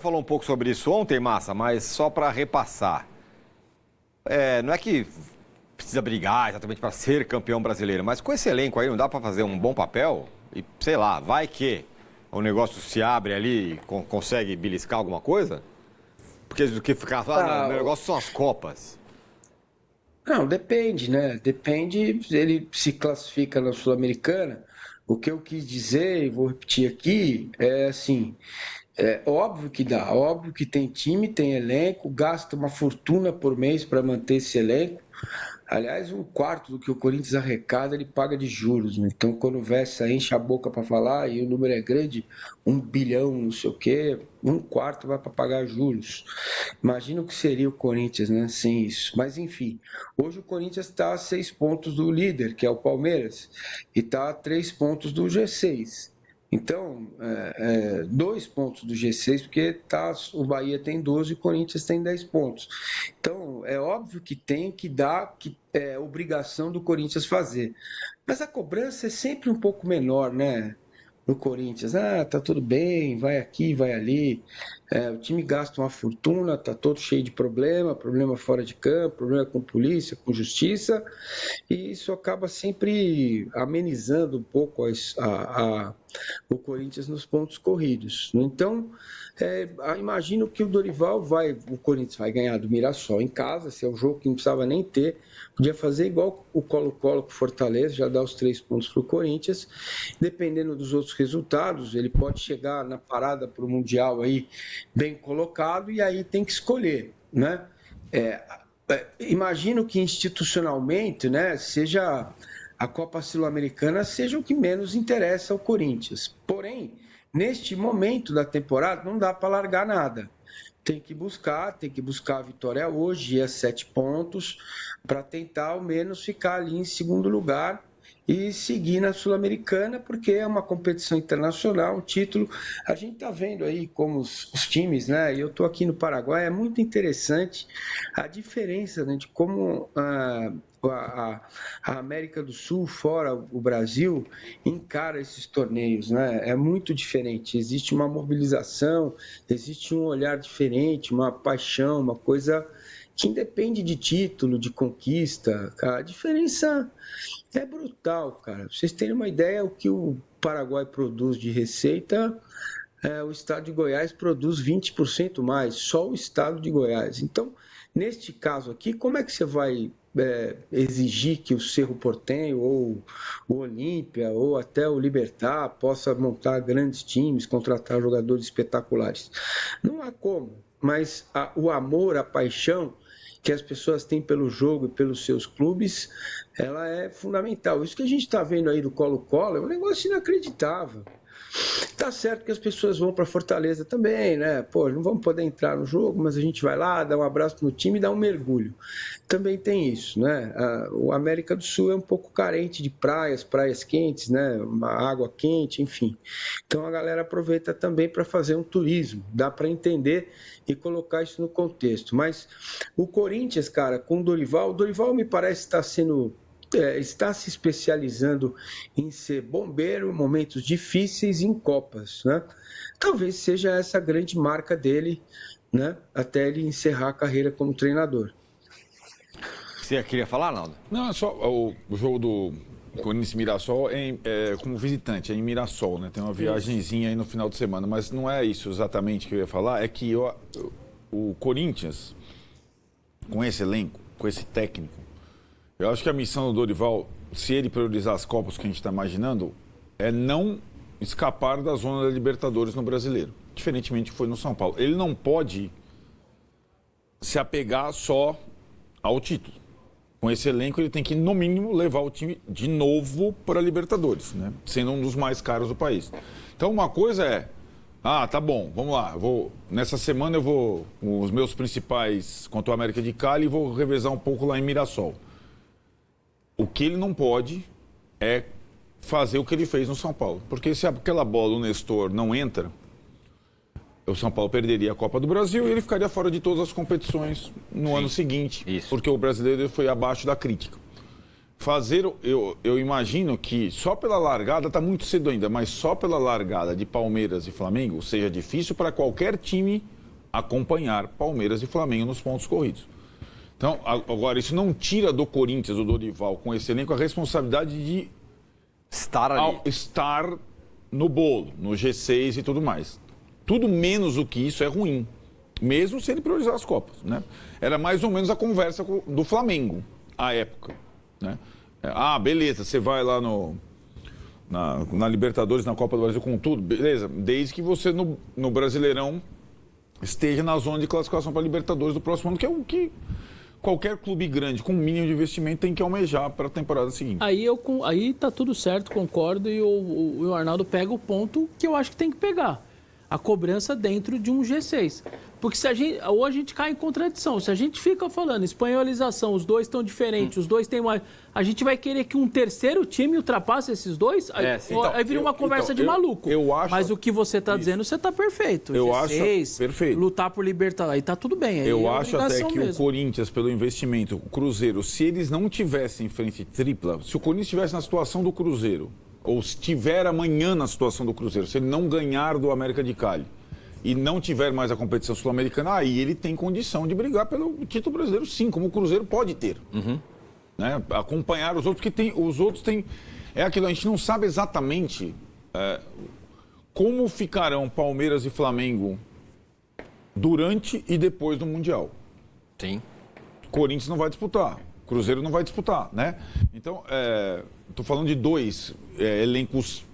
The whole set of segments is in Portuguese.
Falou um pouco sobre isso ontem, Massa, mas só para repassar. Não é que precisa brigar exatamente para ser campeão brasileiro, mas com esse elenco aí não dá para fazer um bom papel? E sei lá, vai que o negócio se abre ali e consegue beliscar alguma coisa? Porque do que ficar lá, não, o meu negócio são as Copas. Não, depende, né? Depende, ele se classifica na Sul-Americana. O que eu quis dizer, e vou repetir aqui, é assim, é óbvio que dá, óbvio que tem time, tem elenco, gasta uma fortuna por mês para manter esse elenco. Aliás, um quarto do que o Corinthians arrecada, ele paga de juros, né? Então, quando o Vessa enche a boca para falar e o número é grande, 1 bilhão, não sei o quê, um quarto vai para pagar juros. Imagina o que seria o Corinthians, né? Sem isso. Mas, enfim, hoje o Corinthians está a 6 pontos do líder, que é o Palmeiras, e está a 3 pontos do G6. Então, 2 pontos do G6, porque o Bahia tem 12 e o Corinthians tem 10 pontos. Então, é óbvio que tem que dar, que é obrigação do Corinthians fazer. Mas a cobrança é sempre um pouco menor, né? No Corinthians, tá tudo bem, vai aqui, vai ali. O time gasta uma fortuna, tá todo cheio de problema fora de campo, problema com polícia, com justiça, e isso acaba sempre amenizando um pouco o Corinthians nos pontos corridos. Então, imagino que o Corinthians vai ganhar do Mirassol em casa, esse é um jogo que não precisava nem ter, podia fazer igual o Colo-Colo com o Fortaleza, já dar os 3 pontos para o Corinthians, dependendo dos outros resultados, ele pode chegar na parada para o Mundial aí bem colocado, e aí tem que escolher, né? É, Imagino que institucionalmente, né, seja a Copa Sul-Americana seja o que menos interessa ao Corinthians. Porém, neste momento da temporada, não dá para largar nada. Tem que buscar a vitória hoje, e 7 pontos, para tentar ao menos ficar ali em segundo lugar e seguir na Sul-Americana, porque é uma competição internacional, um título. A gente está vendo aí como os times, né? E eu estou aqui no Paraguai, é muito interessante a diferença, né, de como a América do Sul, fora o Brasil, encara esses torneios, né? É muito diferente. Existe uma mobilização, existe um olhar diferente, uma paixão, uma coisa que independe de título, de conquista. Cara, a diferença é brutal, cara. Pra vocês terem uma ideia, o que o Paraguai produz de receita, o estado de Goiás produz 20% mais, só o estado de Goiás. Então, neste caso aqui, como é que você vai exigir que o Cerro Porteño, ou o Olímpia, ou até o Libertad possa montar grandes times, contratar jogadores espetaculares? Não há como, mas o amor, a paixão que as pessoas têm pelo jogo e pelos seus clubes, ela é fundamental. Isso que a gente está vendo aí do Colo-Colo é um negócio inacreditável. Tá certo que as pessoas vão para Fortaleza também, né? Pô, não vamos poder entrar no jogo, mas a gente vai lá, dá um abraço no time e dá um mergulho. Também tem isso, né? O América do Sul é um pouco carente de praias quentes, né? Uma água quente, enfim. Então a galera aproveita também para fazer um turismo. Dá para entender e colocar isso no contexto. Mas o Corinthians, cara, com o Dorival me parece estar está se especializando em ser bombeiro em momentos difíceis em Copas, né? Talvez seja essa a grande marca dele, né? Até ele encerrar a carreira como treinador. Você queria falar, Naldo? Não, é só o jogo do Corinthians e Mirassol como visitante, é em Mirassol, né? Tem uma viagenzinha aí no final de semana, mas não é isso exatamente que eu ia falar, é que o Corinthians, com esse elenco, com esse técnico, eu acho que a missão do Dorival, se ele priorizar as Copas que a gente está imaginando, é não escapar da zona da Libertadores no Brasileiro, diferentemente do que foi no São Paulo. Ele não pode se apegar só ao título. Com esse elenco, ele tem que, no mínimo, levar o time de novo para a Libertadores, né? Sendo um dos mais caros do país. Então, uma coisa é... tá bom, vamos lá. Nessa semana eu vou com os meus principais contra o América de Cali e vou revezar um pouco lá em Mirassol. O que ele não pode é fazer o que ele fez no São Paulo. Porque se aquela bola do Nestor não entra, o São Paulo perderia a Copa do Brasil e ele ficaria fora de todas as competições no ano seguinte. Isso. Porque o brasileiro foi abaixo da crítica. eu imagino que só pela largada, está muito cedo ainda, mas só pela largada de Palmeiras e Flamengo, seja difícil para qualquer time acompanhar Palmeiras e Flamengo nos pontos corridos. Então, agora, isso não tira do Corinthians, o Dorival, com esse elenco, a responsabilidade de estar no bolo, no G6 e tudo mais. Tudo menos do que isso é ruim, mesmo se ele priorizar as Copas, né? Era mais ou menos a conversa do Flamengo, à época, né? Beleza, você vai lá na Libertadores, na Copa do Brasil com tudo, beleza, desde que você no Brasileirão esteja na zona de classificação para a Libertadores do próximo ano, que é o que qualquer clube grande com mínimo de investimento tem que almejar para a temporada seguinte. Aí tá tudo certo, concordo, e o Arnaldo pega o ponto que eu acho que tem que pegar. A cobrança dentro de um G6. Porque ou a gente cai em contradição. Se a gente fica falando espanholização, os dois estão diferentes, os dois têm mais... A gente vai querer que um terceiro time ultrapasse esses dois? Aí vira uma conversa de maluco. Mas o que você está dizendo, você está perfeito. Eu acho perfeito. Lutar por Libertadores, aí tá tudo bem. Eu acho até que o Corinthians, pelo investimento, o Cruzeiro, se eles não tivessem frente tripla, se o Corinthians estivesse na situação do Cruzeiro, ou estiver amanhã na situação do Cruzeiro, se ele não ganhar do América de Cali e não tiver mais a competição sul-americana, aí ele tem condição de brigar pelo título brasileiro, sim, como o Cruzeiro pode ter. Né? Acompanhar os outros, porque os outros têm... É aquilo, a gente não sabe exatamente como ficarão Palmeiras e Flamengo durante e depois do Mundial. Sim. Corinthians não vai disputar. Cruzeiro não vai disputar, né? Então, estou falando de dois elencos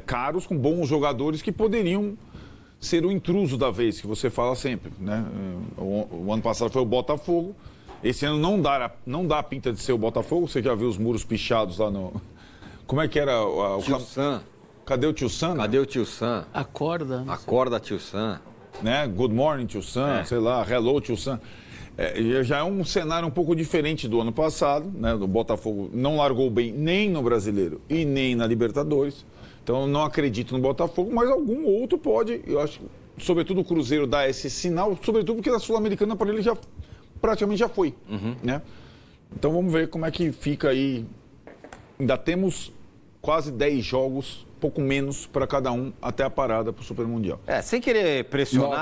caros, com bons jogadores que poderiam ser o intruso da vez, que você fala sempre, né? O ano passado foi o Botafogo, esse ano não dá a pinta de ser o Botafogo, você já viu os muros pichados lá no... Como é que era? Tio Sam. Cadê o Tio Sam? Cadê o Tio Sam? Acorda. Acorda, Tio Sam. Né? Good morning, Tio Sam, sei lá, hello, Tio Sam. Já é um cenário um pouco diferente do ano passado, né? O Botafogo não largou bem nem no Brasileiro e nem na Libertadores. Então, eu não acredito no Botafogo, mas algum outro pode. Eu acho, sobretudo o Cruzeiro dá esse sinal, sobretudo porque a Sul-Americana para ele praticamente já foi, né? Então, vamos ver como é que fica aí. Ainda temos quase 10 jogos, pouco menos para cada um, até a parada para o Super Mundial. Sem querer pressionar.